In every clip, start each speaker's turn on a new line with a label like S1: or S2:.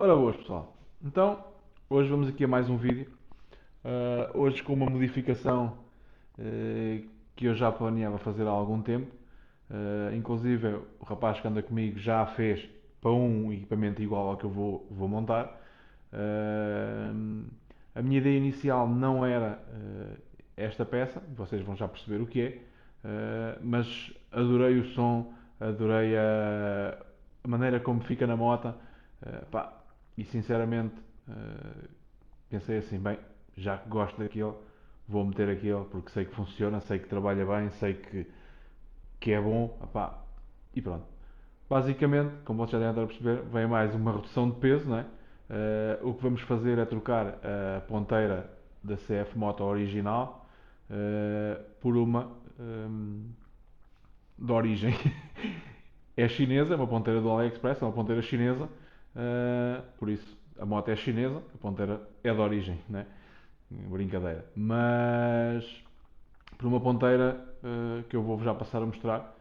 S1: Ora boas pessoal, então hoje vamos aqui a mais um vídeo, hoje com uma modificação uh, que eu já planeava fazer há algum tempo, inclusive o rapaz que anda comigo já a fez para um equipamento igual ao que eu vou montar. A minha ideia inicial não era esta peça, vocês vão já perceber o que é, mas adorei o som, adorei a maneira como fica na moto. Pá, e sinceramente pensei assim, bem, já que gosto daquilo, vou meter aquilo porque sei que funciona, sei que trabalha bem, sei que é bom, opá, e pronto. Basicamente, como vocês já devem estar a perceber, vem mais uma redução de peso, não é? O que vamos fazer é trocar a ponteira da CF Moto original por uma de origem. É chinesa, é uma ponteira do AliExpress, é uma ponteira chinesa, por isso a moto é chinesa, a ponteira é de origem, né? Brincadeira. Mas por uma ponteira que eu vou já passar a mostrar,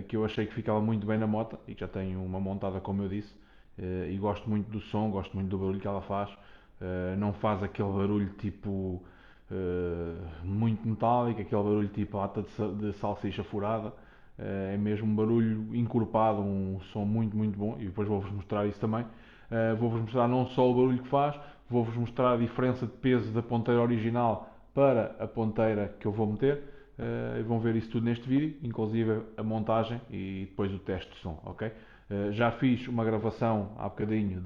S1: que eu achei que ficava muito bem na moto e que já tenho uma montada, como eu disse, e gosto muito do som, gosto muito do barulho que ela faz. Não faz aquele barulho tipo muito metálico, aquele barulho tipo lata de salsicha furada. É mesmo um barulho encorpado, um som muito, muito bom. E depois vou-vos mostrar isso também. Vou-vos mostrar não só o barulho que faz, vou-vos mostrar a diferença de peso da ponteira original para a ponteira que eu vou meter. Vão ver isso tudo neste vídeo, inclusive a montagem e depois o teste de som, ok? Já fiz uma gravação há bocadinho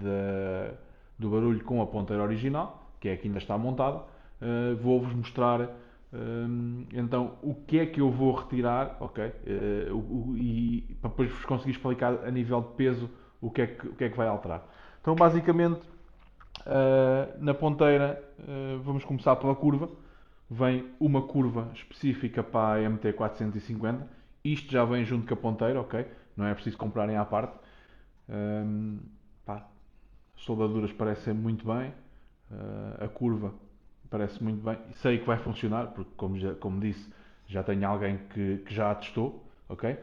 S1: do barulho com a ponteira original, que é a que ainda está montada. Vou-vos mostrar então o que é que eu vou retirar, ok? E para depois vos conseguir explicar a nível de peso o que é que vai alterar. Então basicamente na ponteira vamos começar pela curva. Vem uma curva específica para a MT450. Isto já vem junto com a ponteira, ok? Não é preciso comprarem à parte. Um, pá, soldaduras parecem muito bem. A curva parece muito bem. Sei que vai funcionar, porque como disse, já tenho alguém que já a testou, ok?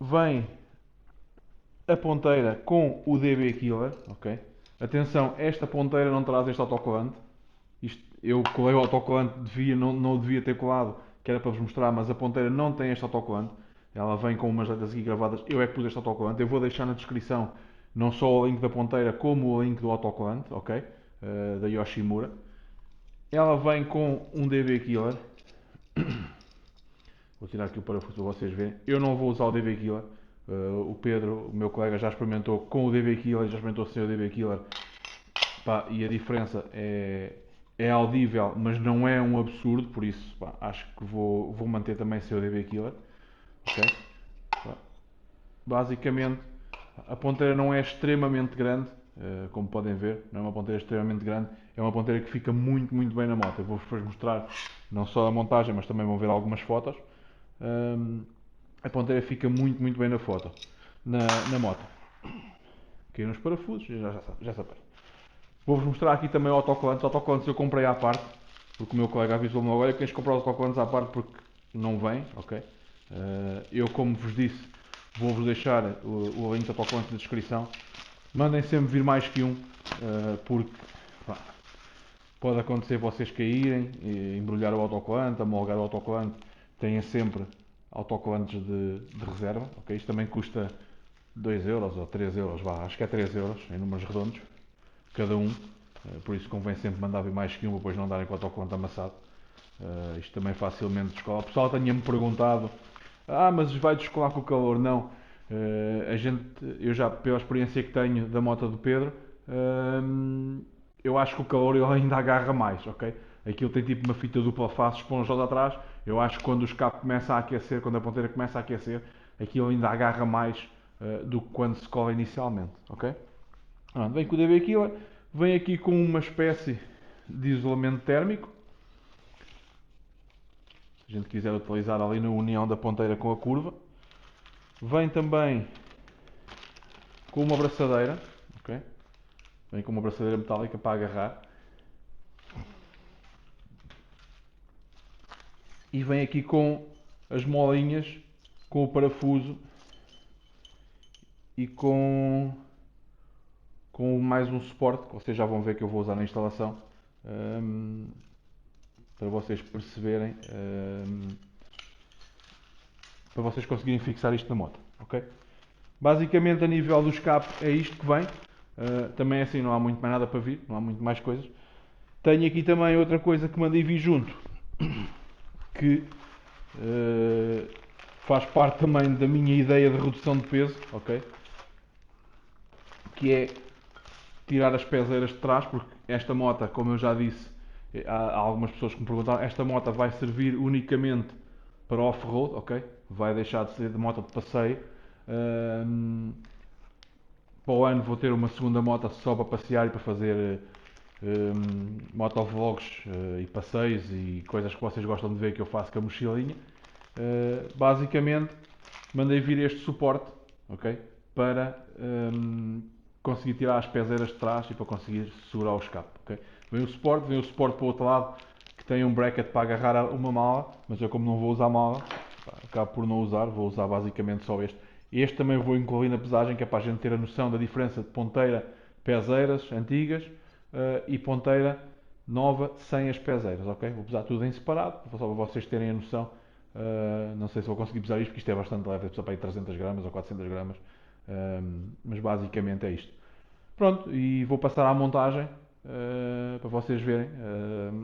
S1: Vem a ponteira com o DB Killer, ok? Atenção, esta ponteira não traz este autocolante. Eu colei o autocolante, não devia ter colado, que era para vos mostrar, mas a ponteira não tem este autocolante. Ela vem com umas letras aqui gravadas. Eu é que pus este autocolante. Eu vou deixar na descrição não só o link da ponteira, como o link do autocolante, ok? Da Yoshimura. Ela vem com um DB Killer. Vou tirar aqui o parafuso para vocês verem. Eu não vou usar o DB Killer. O Pedro, o meu colega, já experimentou com o DB Killer, já experimentou sem o DB Killer. Pá, e a diferença é audível, mas não é um absurdo, por isso pá, acho que vou manter também seu DB Killer. Okay? Pá, basicamente, a ponteira não é extremamente grande, como podem ver, não é uma ponteira extremamente grande, é uma ponteira que fica muito, muito bem na moto. Eu vou depois mostrar não só a montagem, mas também vão ver algumas fotos. A ponteira fica muito, muito bem na foto, na moto. Aqui nos parafusos, já sabem. Vou-vos mostrar aqui também o autocolantes. O autocolantes eu comprei à parte, porque o meu colega avisou-me agora que tens de comprar os autocolantes à parte porque não vem, ok? Eu, como vos disse, vou-vos deixar o link do autocolante na descrição. Mandem sempre vir mais que um, porque pá, pode acontecer vocês caírem, embrulhar o autocolante, amolgar o autocolante. Tenha sempre autocolantes de reserva, ok? Isto também custa 2 euros ou 3 euros, vá, acho que é 3 euros em números redondos cada um, por isso convém sempre mandar vir mais que um, depois não darem com o autocolante amassado. Isto também facilmente descola. O pessoal tinha-me perguntado: mas vai descolar com o calor? Não. A gente, eu já, pela experiência que tenho da moto do Pedro, eu acho que o calor ele ainda agarra mais, ok? Aquilo tem tipo uma fita dupla face esponjosa atrás. Eu acho que quando o escape começa a aquecer, quando a ponteira começa a aquecer, aquilo ainda agarra mais do que quando se cola inicialmente, ok? Vem com o DB Killer, vem aqui com uma espécie de isolamento térmico. Se a gente quiser utilizar ali na união da ponteira com a curva. Vem também com uma abraçadeira, ok? Vem com uma abraçadeira metálica para agarrar. E vem aqui com as molinhas, com o parafuso e com mais um suporte que vocês já vão ver que eu vou usar na instalação, para vocês perceberem, para vocês conseguirem fixar isto na moto, ok? Basicamente a nível do escape é isto que vem. Também assim não há muito mais nada para vir, não há muito mais coisas. Tenho aqui também outra coisa que mandei vir junto, que faz parte também da minha ideia de redução de peso, ok? Que é tirar as pezeiras de trás, porque esta moto, como eu já disse, há algumas pessoas que me perguntaram, esta moto vai servir unicamente para off-road, ok? Vai deixar de ser de moto de passeio. Para o ano vou ter uma segunda moto só para passear e para fazer motovlogs e passeios e coisas que vocês gostam de ver que eu faço com a mochilinha. Basicamente, mandei vir este suporte, ok? Para conseguir tirar as pezeiras de trás e para conseguir segurar o escape, ok? Vem o suporte para o outro lado que tem um bracket para agarrar uma mala, mas eu como não vou usar mala, acabo por não usar, vou usar basicamente só este. Este também vou incluir na pesagem, que é para a gente ter a noção da diferença de ponteira, pezeiras antigas e ponteira nova sem as pezeiras, ok? Vou pesar tudo em separado, só para vocês terem a noção. Não sei se vou conseguir pesar isto, porque isto é bastante leve, deve pesar para aí 300 gramas ou 400 gramas, mas basicamente é isto. Pronto, e vou passar à montagem para vocês verem.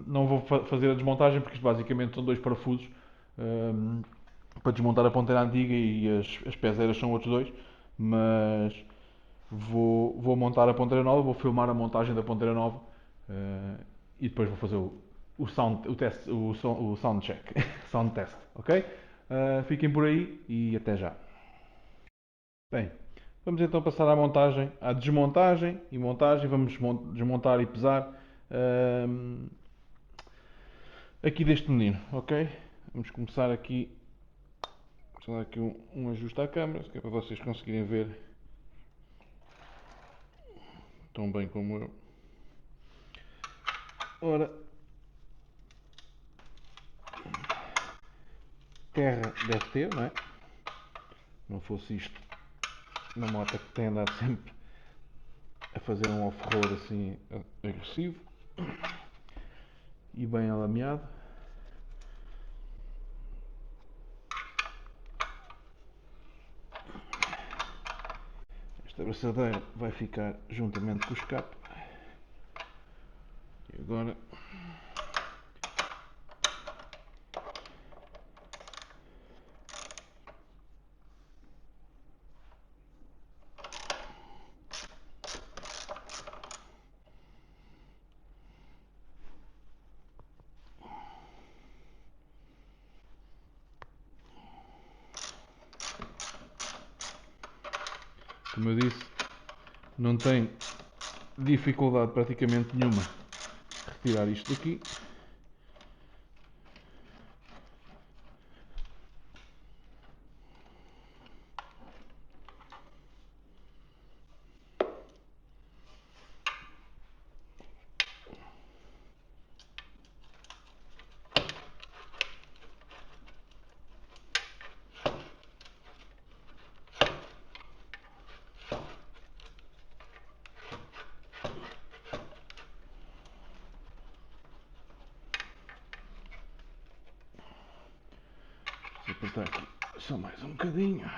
S1: Não vou fazer a desmontagem, porque isto basicamente são dois parafusos para desmontar a ponteira antiga e as pezeiras são outros dois, mas vou montar a ponteira nova, vou filmar a montagem da ponteira nova e depois vou fazer o sound check, sound test, ok? Fiquem por aí e até já. Bem, vamos então passar à montagem, à desmontagem e montagem. Vamos desmontar e pesar aqui deste menino, ok? Vamos começar aqui. Vou dar aqui um ajuste à câmera, que é para vocês conseguirem ver tão bem como eu. Ora, terra deve ter, não é? Não fosse isto, uma moto que tem andado sempre a fazer um off-road assim agressivo e bem alameado. Esta abraçadeira vai ficar juntamente com o escape. E agora como eu disse, não tem dificuldade praticamente nenhuma retirar isto daqui. Vou apertar aqui só mais um bocadinho.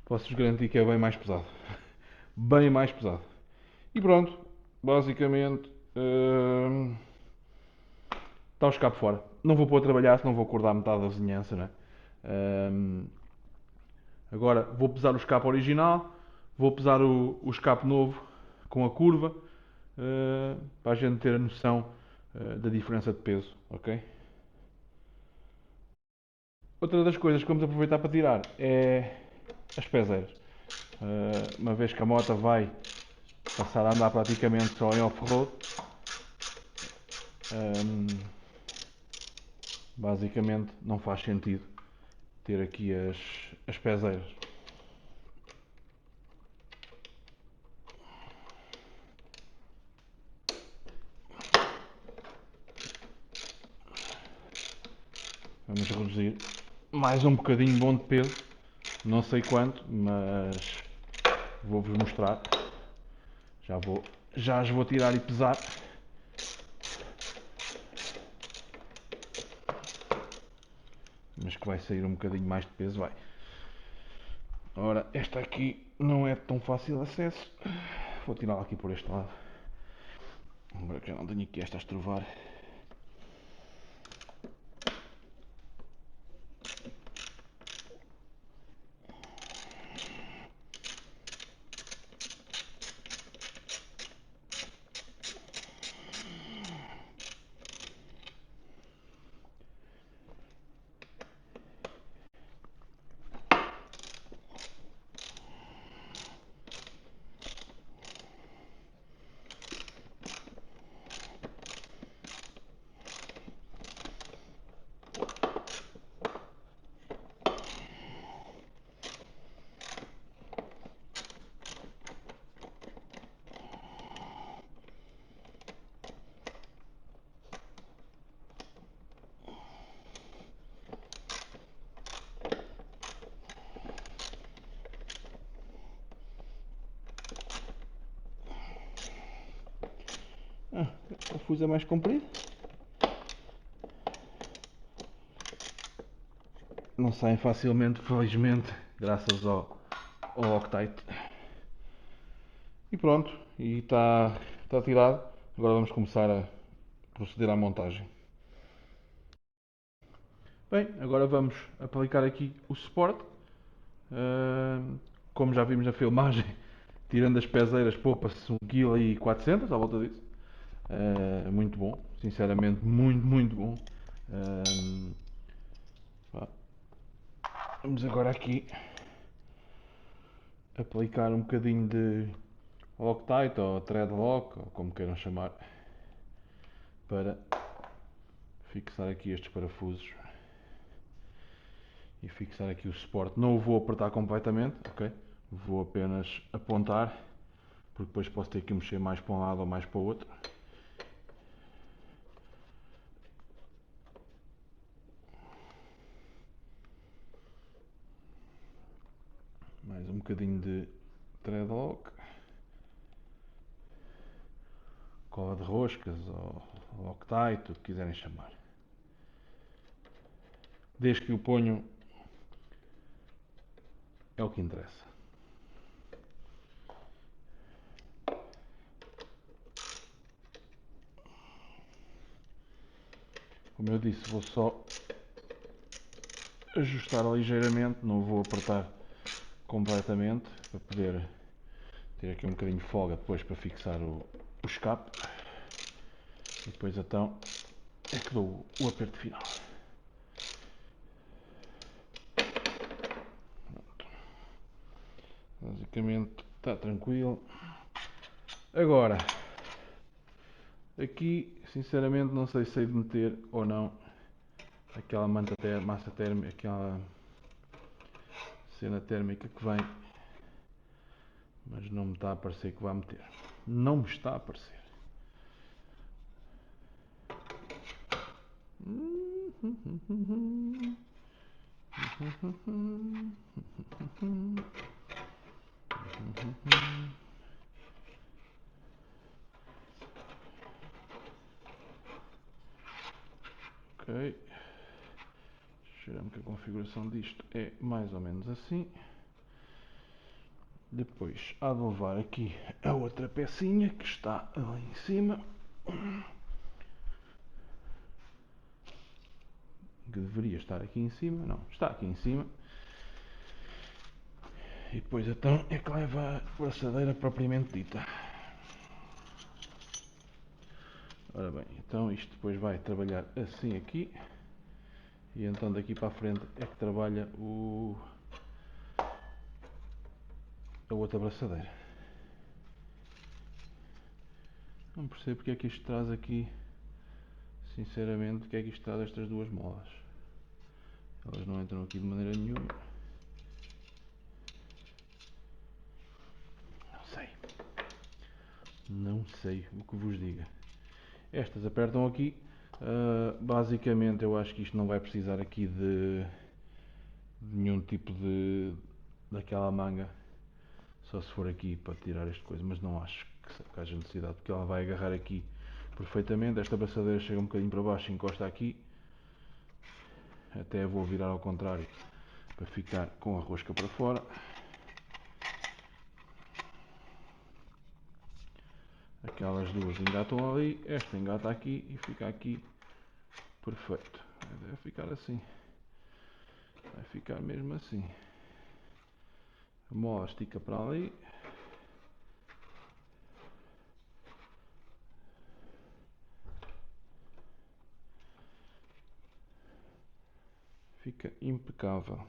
S1: Posso-vos garantir que é bem mais pesado. Bem mais pesado. E pronto, basicamente está o escape fora. Não vou pôr a trabalhar, senão vou acordar metade da vizinhança, né? Agora vou pesar o escape original, vou pesar o escape novo com a curva, para a gente ter a noção da diferença de peso, ok? Outra das coisas que vamos aproveitar para tirar é as pezeiras. Uma vez que a moto vai passar a andar praticamente só em off-road, basicamente não faz sentido ter aqui as pezeiras. Vamos reduzir mais um bocadinho bom de peso. Não sei quanto, mas vou-vos mostrar. Já as vou tirar e pesar. Mas que vai sair um bocadinho mais de peso, vai. Ora, esta aqui não é tão fácil de acesso. Vou tirá-la aqui por este lado. Agora que eu não tenho aqui esta a estrovar. O fuso é mais comprido. Não saem facilmente, felizmente, graças ao Loctite. E pronto, e está tirado. Agora vamos começar a proceder à montagem. Bem, agora vamos aplicar aqui o suporte. Como já vimos na filmagem, tirando as pezeiras, poupa-se 1,4 kg à volta disso. Muito bom, sinceramente, muito bom. Vamos agora aqui aplicar um bocadinho de Loctite ou Threadlock, ou como queiram chamar, para fixar aqui estes parafusos e fixar aqui o suporte. Não o vou apertar completamente, ok? Vou apenas apontar, porque depois posso ter que mexer mais para um lado ou mais para o outro. Mais um bocadinho de Threadlock, cola de roscas ou Loctite, o que quiserem chamar. Desde que o ponham é o que interessa. Como eu disse, vou só ajustar ligeiramente, não vou apertar completamente para poder ter aqui um bocadinho de folga depois para fixar o escape. E depois então é que dou o aperto final. Basicamente está tranquilo. Agora, aqui sinceramente não sei se hei de meter ou não aquela massa térmica, aquela cena térmica que vem, mas não me está a parecer que vai meter. Não me está a parecer. Ok. Cheira-me que a configuração disto é mais ou menos assim. Depois há de levar aqui a outra pecinha que está ali em cima, que deveria estar aqui em cima, não, está aqui em cima. E depois então é que leva a braçadeira propriamente dita. Ora bem, então isto depois vai trabalhar assim aqui. E então daqui para a frente é que trabalha a outra braçadeira. Não percebo porque é que isto traz aqui, sinceramente, porque é que isto traz estas duas molas. Elas não entram aqui de maneira nenhuma. Não sei o que vos diga. Estas apertam aqui, Basicamente eu acho que isto não vai precisar aqui de nenhum tipo de daquela manga, só se for aqui para tirar este coisa, mas não acho que haja necessidade, porque ela vai agarrar aqui perfeitamente. Esta braçadeira chega um bocadinho para baixo, encosta aqui, até vou virar ao contrário para ficar com a rosca para fora. Aquelas duas engatam ali, esta engata aqui e fica aqui perfeito. Deve ficar assim, vai ficar mesmo assim. A mola estica para ali. Fica impecável.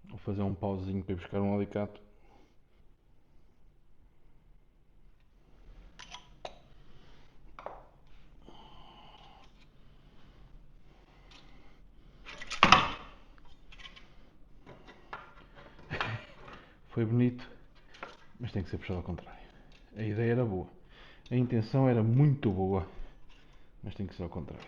S1: Vou fazer um pauzinho para ir buscar um alicate. Foi bonito, mas tem que ser puxado ao contrário. A ideia era boa. A intenção era muito boa, mas tem que ser ao contrário.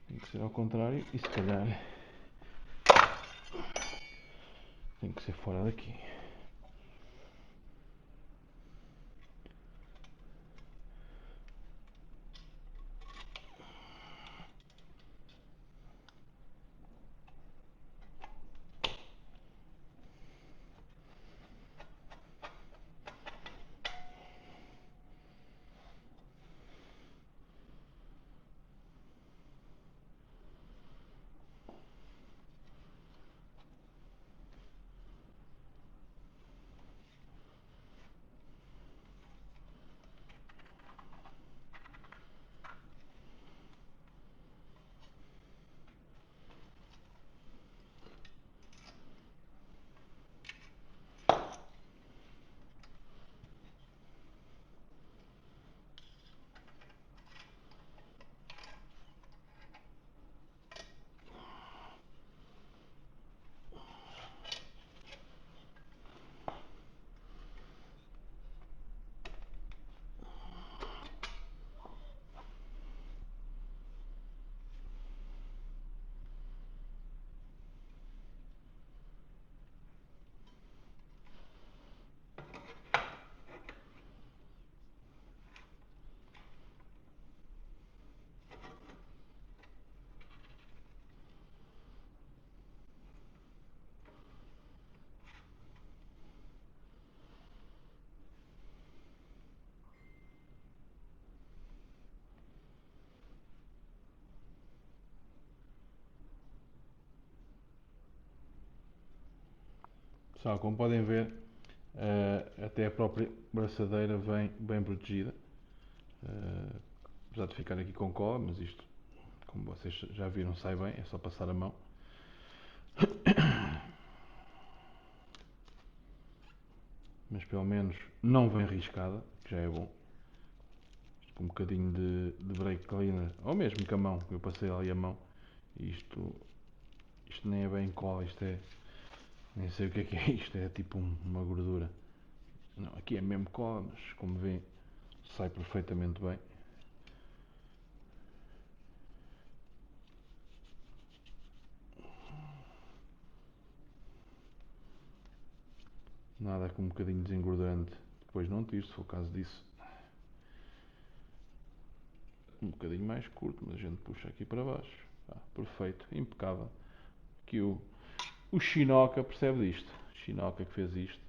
S1: Tem que ser ao contrário e se calhar tem que ser fora daqui. Pessoal, como podem ver, até a própria braçadeira vem bem protegida. Apesar de ficar aqui com cola, mas isto, como vocês já viram, sai bem, é só passar a mão. Mas pelo menos não vem riscada, que já é bom. Com um bocadinho de brake cleaner, ou mesmo com a mão, eu passei ali a mão. E isto nem é bem cola, isto é. Nem sei o que é isto, é tipo uma gordura. Não, aqui é mesmo cola, mas como vêem, sai perfeitamente bem. Nada com um bocadinho desengordurante. Depois não tiro, se for o caso disso. Um bocadinho mais curto, mas a gente puxa aqui para baixo. Perfeito, impecável. Aqui o Shinoka percebe disto. O Shinoka que fez isto.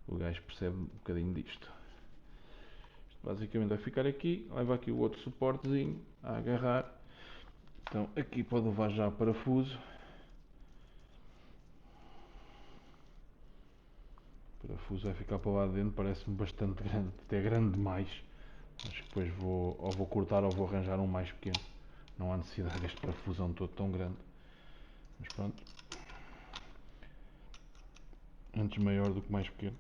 S1: O gajo percebe um bocadinho disto. Isto basicamente vai ficar aqui. Leva aqui o outro suportezinho a agarrar. Então aqui pode levar já o parafuso. O parafuso vai ficar para lá dentro. Parece-me bastante grande. Até grande demais. Acho que depois vou cortar ou vou arranjar um mais pequeno. Não há necessidade deste parafusão todo tão grande. Mas pronto. Antes maior do que mais pequeno.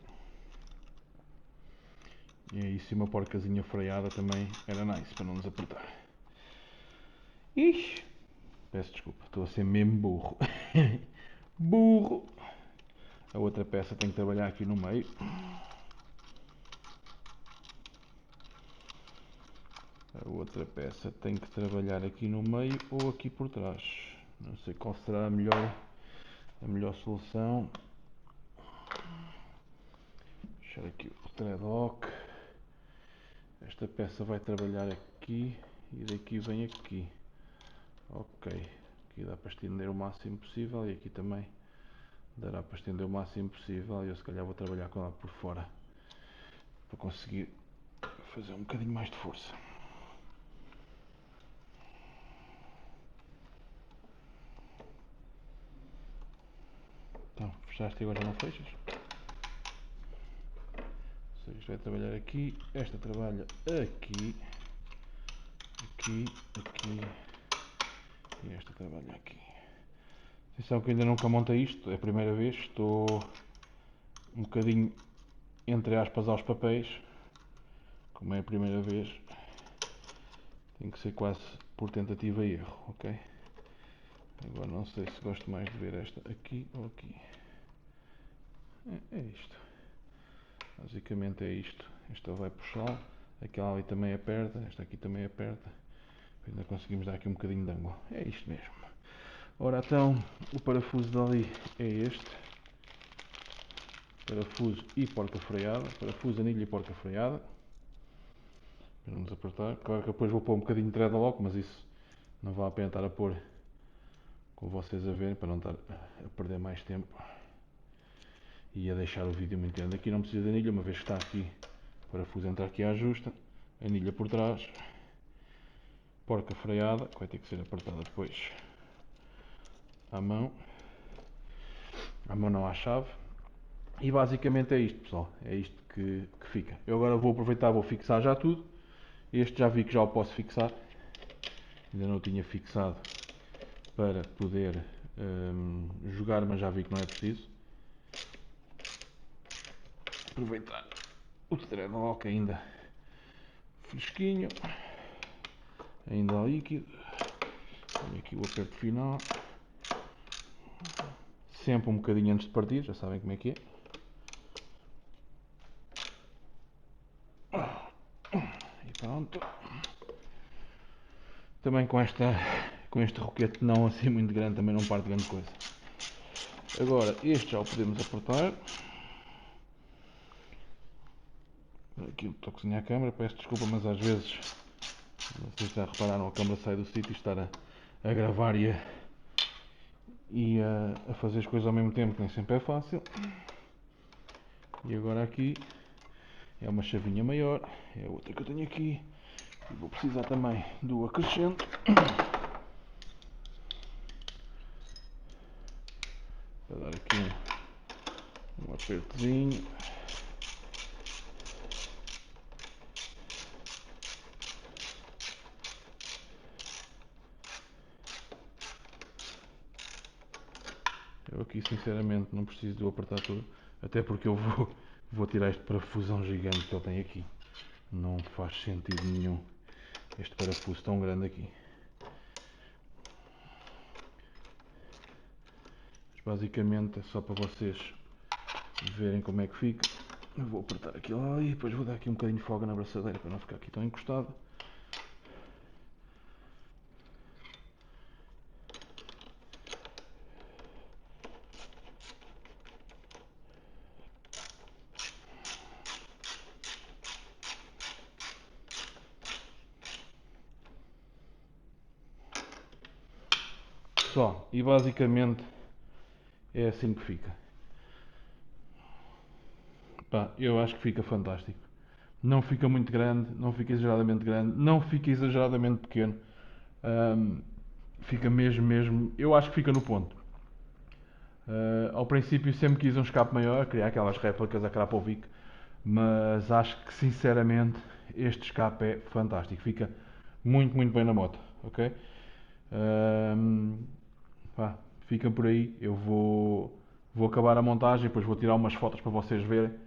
S1: E aí se uma porcazinha freada também era nice para não nos apertar. Ixi, peço desculpa, estou a ser mesmo burro. Burro! A outra peça tem que trabalhar aqui no meio. A outra peça tem que trabalhar aqui no meio ou aqui por trás. Não sei qual será a melhor solução. Deixar aqui o threadlock. Esta peça vai trabalhar aqui e daqui vem aqui. Ok, aqui dá para estender o máximo possível e aqui também dará para estender o máximo possível e eu se calhar vou trabalhar com ela por fora para conseguir fazer um bocadinho mais de força. Então, fechaste e agora não fechas? Ou seja, isto vai trabalhar aqui, esta trabalha aqui, aqui, aqui e esta trabalha aqui. Atenção que eu ainda nunca montei isto, é a primeira vez, estou um bocadinho entre aspas aos papéis, como é a primeira vez, tem que ser quase por tentativa e erro, ok? Agora não sei se gosto mais de ver esta aqui ou aqui. É isto. Basicamente é isto. Esta vai puxar, aquela ali também aperta, esta aqui também aperta. Ainda conseguimos dar aqui um bocadinho de ângulo. É isto mesmo. Ora então, o parafuso dali é este. Parafuso e porca freada. Parafuso, anilha e porca freada. Vamos apertar. Claro que depois vou pôr um bocadinho de threadlock, mas isso não vale a pena estar a pôr com vocês a verem, para não estar a perder mais tempo. E a deixar o vídeo muito grande. Aqui não precisa de anilha, uma vez que está aqui o parafuso entra aqui à justa. Anilha por trás. Porca freada, que vai ter que ser apertada depois à mão. À mão não à chave. E basicamente é isto, pessoal. É isto que fica. Eu agora vou aproveitar, vou fixar já tudo. Este já vi que já o posso fixar. Ainda não o tinha fixado para poder jogar, mas já vi que não é preciso. Aproveitar o threadlock ainda fresquinho, ainda líquido. Tenho aqui o aperto final. Sempre um bocadinho antes de partir, já sabem como é que é. E pronto. Também com este roquete não assim muito grande, também não parte grande coisa. Agora, este já o podemos apertar. Aqui um toquezinho à câmera, peço desculpa, mas às vezes, vocês já repararam, a câmera sai do sítio e estar a gravar e a fazer as coisas ao mesmo tempo, que nem sempre é fácil. E agora aqui é uma chavinha maior, é a outra que eu tenho aqui. E vou precisar também do acrescento. Para dar aqui um apertozinho. Eu aqui sinceramente não preciso de o apertar tudo, até porque eu vou tirar este parafusão gigante que ele tem aqui. Não faz sentido nenhum este parafuso tão grande aqui. Mas basicamente é só para vocês verem como é que fica. Eu vou apertar aqui lá e depois vou dar aqui um bocadinho de folga na abraçadeira para não ficar aqui tão encostado. Só, e basicamente é assim que fica. Pá, eu acho que fica fantástico. Não fica muito grande, não fica exageradamente grande, não fica exageradamente pequeno. Fica mesmo, eu acho que fica no ponto. Ao princípio sempre quis um escape maior, queria aquelas réplicas a Krapovic, mas acho que sinceramente este escape é fantástico, fica muito bem na moto, ok? Pá, fica por aí, eu vou acabar a montagem, depois vou tirar umas fotos para vocês verem,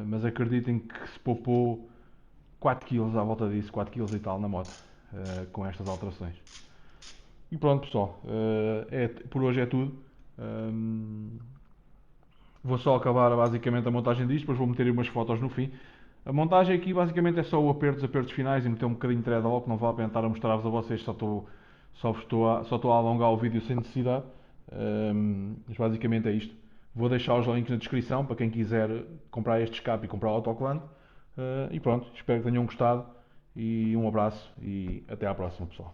S1: mas acreditem que se poupou 4 kg à volta disso, 4 kg e tal na moto. com estas alterações. E pronto, pessoal, por hoje é tudo. Vou só acabar basicamente a montagem disto, depois vou meter umas fotos no fim. A montagem aqui basicamente é só os apertos finais e meter um bocadinho de thread-lock, não vale a pena estar a mostrar-vos a vocês, só estou a alongar o vídeo sem necessidade. Mas basicamente é isto. Vou deixar os links na descrição para quem quiser comprar este escape e comprar o autocolante. E pronto, espero que tenham gostado e um abraço e até à próxima, pessoal.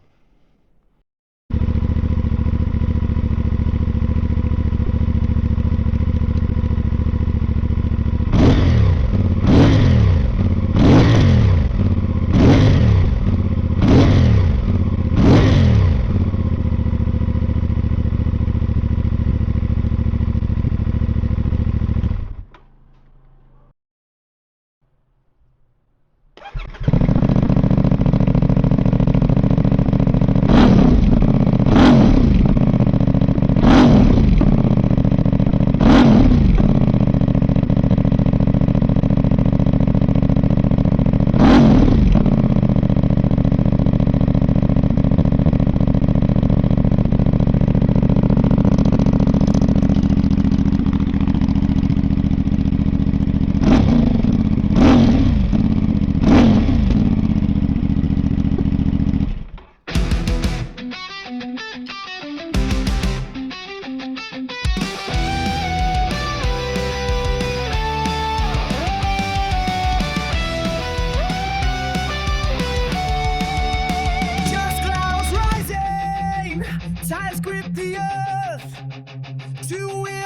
S2: Tides grip the earth to win.